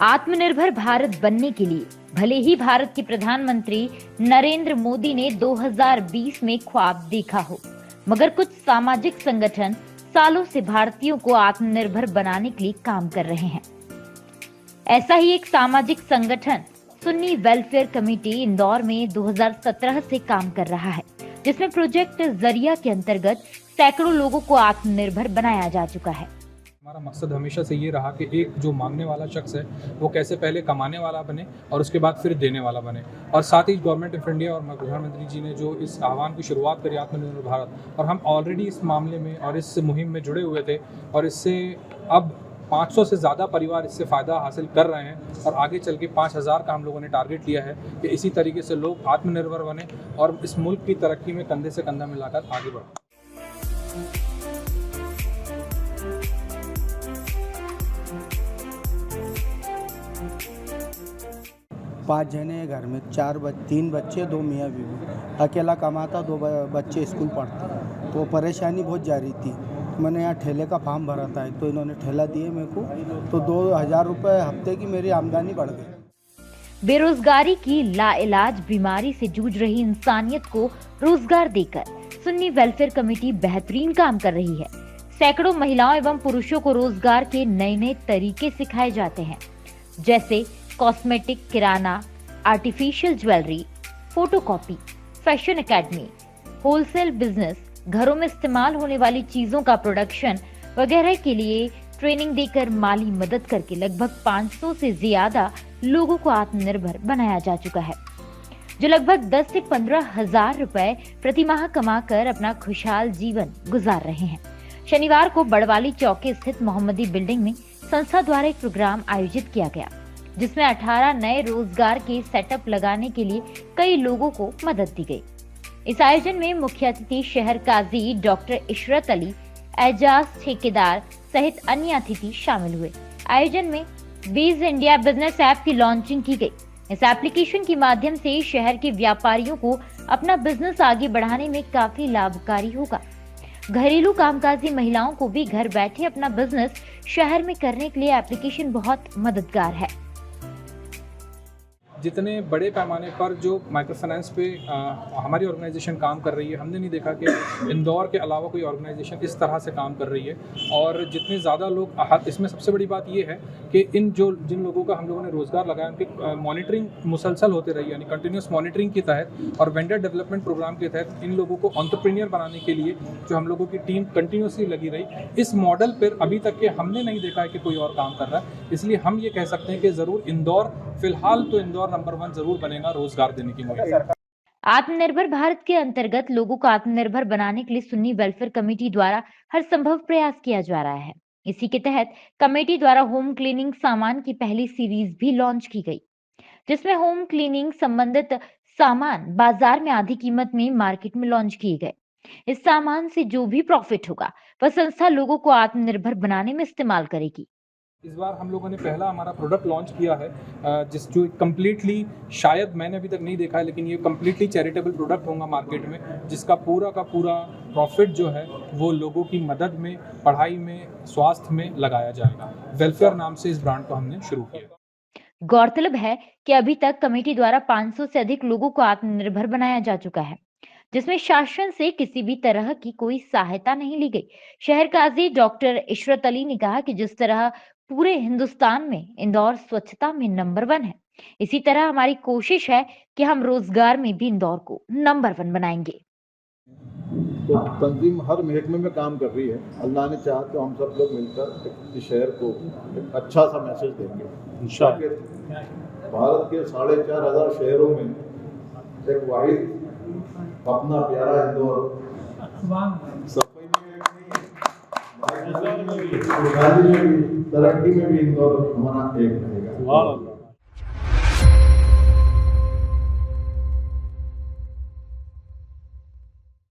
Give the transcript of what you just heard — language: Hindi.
आत्मनिर्भर भारत बनने के लिए भले ही भारत के प्रधानमंत्री नरेंद्र मोदी ने 2020 में ख्वाब देखा हो, मगर कुछ सामाजिक संगठन सालों से भारतीयों को आत्मनिर्भर बनाने के लिए काम कर रहे हैं। ऐसा ही एक सामाजिक संगठन सुन्नी वेलफेयर कमेटी इंदौर में 2017 से काम कर रहा है, जिसमें प्रोजेक्ट जरिया के अंतर्गत सैकड़ों लोगों को आत्मनिर्भर बनाया जा चुका है। हमारा मकसद हमेशा से ये रहा कि एक जो मांगने वाला शख्स है वो कैसे पहले कमाने वाला बने और उसके बाद फिर देने वाला बने। और साथ ही गवर्नमेंट ऑफ इंडिया और प्रधानमंत्री जी ने जो इस आह्वान की शुरुआत करी आत्मनिर्भर भारत, और हम ऑलरेडी इस मामले में और इस मुहिम में जुड़े हुए थे और इससे अब 500 से ज़्यादा परिवार इससे फ़ायदा हासिल कर रहे हैं और आगे चल के 5000 का हम लोगों ने टारगेट लिया है कि इसी तरीके से लोग आत्मनिर्भर बने और इस मुल्क की तरक्की में कंधे से कंधा मिलाकर आगे बढ़ें। 5 जने घर में 3 बच्चे 2 मियाँ बीवी, अकेला कमाता, 2 बच्चे स्कूल पढ़ते, तो परेशानी बहुत जा रही थी। मैंने यहाँ ठेले का फॉर्म भरा था, तो इन्होंने ठेला दिए मेरे को, तो 2000 रुपये हफ्ते की मेरी आमदनी बढ़ गई। बेरोजगारी की लाइलाज बीमारी से जूझ रही इंसानियत को रोजगार देकर सुन्नी वेलफेयर कमेटी बेहतरीन काम कर रही है। सैकड़ों महिलाओं एवं पुरुषों को रोजगार के नए तरीके सिखाए जाते हैं, जैसे कॉस्मेटिक, किराना, artificial jewellery, photocopy, fashion academy, wholesale business, घरों में इस्तेमाल होने वाली चीजों का प्रोडक्शन वगैरह के लिए ट्रेनिंग देकर माली मदद करके लगभग 500 से ज्यादा लोगों को आत्मनिर्भर बनाया जा चुका है, जो लगभग 10 से 15 हजार रुपए प्रति माह कमाकर अपना खुशहाल जीवन गुजार रहे हैं। शनिवार को बड़वाली चौक स्थित मोहम्मदी बिल्डिंग में संस्था द्वारा एक प्रोग्राम आयोजित किया गया, जिसमें 18 नए रोजगार के सेटअप लगाने के लिए कई लोगों को मदद दी गई। इस आयोजन में मुख्य अतिथि शहर काजी डॉक्टर इशरत अली, एजाज ठेकेदार सहित अन्य अतिथि शामिल हुए। आयोजन में बीज इंडिया बिजनेस ऐप की लॉन्चिंग की गई। इस एप्लीकेशन के माध्यम से शहर के व्यापारियों को अपना बिजनेस आगे बढ़ाने में काफी लाभकारी होगा। घरेलू कामकाजी महिलाओं को भी घर बैठे अपना बिजनेस शहर में करने के लिए एप्लीकेशन बहुत मददगार है। जितने बड़े पैमाने पर जो माइक्रो फाइनेंस पे हमारी ऑर्गेनाइजेशन काम कर रही है, हमने नहीं देखा कि इंदौर के अलावा कोई ऑर्गेनाइजेशन इस तरह से काम कर रही है। और जितने ज़्यादा लोग, इसमें सबसे बड़ी बात ये है कि जिन लोगों का हम लोगों ने रोज़गार लगाया उनकी मॉनिटरिंग मुसलसल होते रही, यानी कंटिन्यूस मॉनिटरिंग के तहत और वेंडर डेवलपमेंट प्रोग्राम के तहत इन लोगों को एंटरप्रेन्योर बनाने के लिए जो हम लोगों की टीम कंटिन्यूसली लगी रही। इस मॉडल पर अभी तक के हमने नहीं देखा है कि कोई और काम कर रहा है। इसलिए हम ये कह सकते हैं कि ज़रूर इंदौर, फिलहाल तो इंदौर नंबर 1 जरूर बनेगा रोजगार देने की मुहिम। आत्मनिर्भर भारत के अंतर्गत लोगों को आत्मनिर्भर बनाने के लिए सुन्नी वेलफेयर कमेटी द्वारा हर संभव प्रयास किया जा रहा है। इसी के तहत कमेटी द्वारा होम क्लीनिंग सामान की पहली सीरीज भी लॉन्च की गई, जिसमें होम क्लीनिंग संबंधित सामान बाजार में आधी कीमत में मार्केट में लॉन्च किए गए। इस सामान से जो भी प्रॉफिट होगा वह संस्था लोगों को आत्मनिर्भर बनाने में इस्तेमाल करेगी। इस बार हम लोगों ने पहला हमारा प्रोडक्ट लॉन्च किया है, जो कम्प्लीटली, शायद मैंने अभी तक नहीं देखा है, लेकिन ये कम्प्लीटली चैरिटेबल प्रोडक्ट होगा मार्केट में, जिसका पूरा का पूरा प्रॉफिट जो है वो लोगों की मदद में, पढ़ाई में, स्वास्थ्य में लगाया जाएगा। वेलफेयर नाम से इस ब्रांड को हमने शुरू किया। गौरतलब है कि अभी तक कमेटी द्वारा 500 से अधिक लोगों को आत्मनिर्भर बनाया जा चुका है, जिसमें शासन से किसी भी तरह की कोई सहायता नहीं ली गई। शहर काजी डॉक्टर इशरत अली ने कहा कि जिस तरह पूरे हिंदुस्तान में इंदौर स्वच्छता में नंबर 1 है, इसी तरह हमारी कोशिश है कि हम रोजगार में भी इंदौर को नंबर 1 बनाएंगे। तो तंजीम हर महकमे में काम कर रही है। अल्लाह ने चाहा तो हम सब लोग मिलकर इस शहर को एक अच्छा सा मैसेज देंगे इंशाअल्लाह। भारत के 4500 शहरों में एक वाहिद अपना प्यारा इंदौर सफाई में भी, तरक्की में भी इंदौर हमारा एक रहेगा।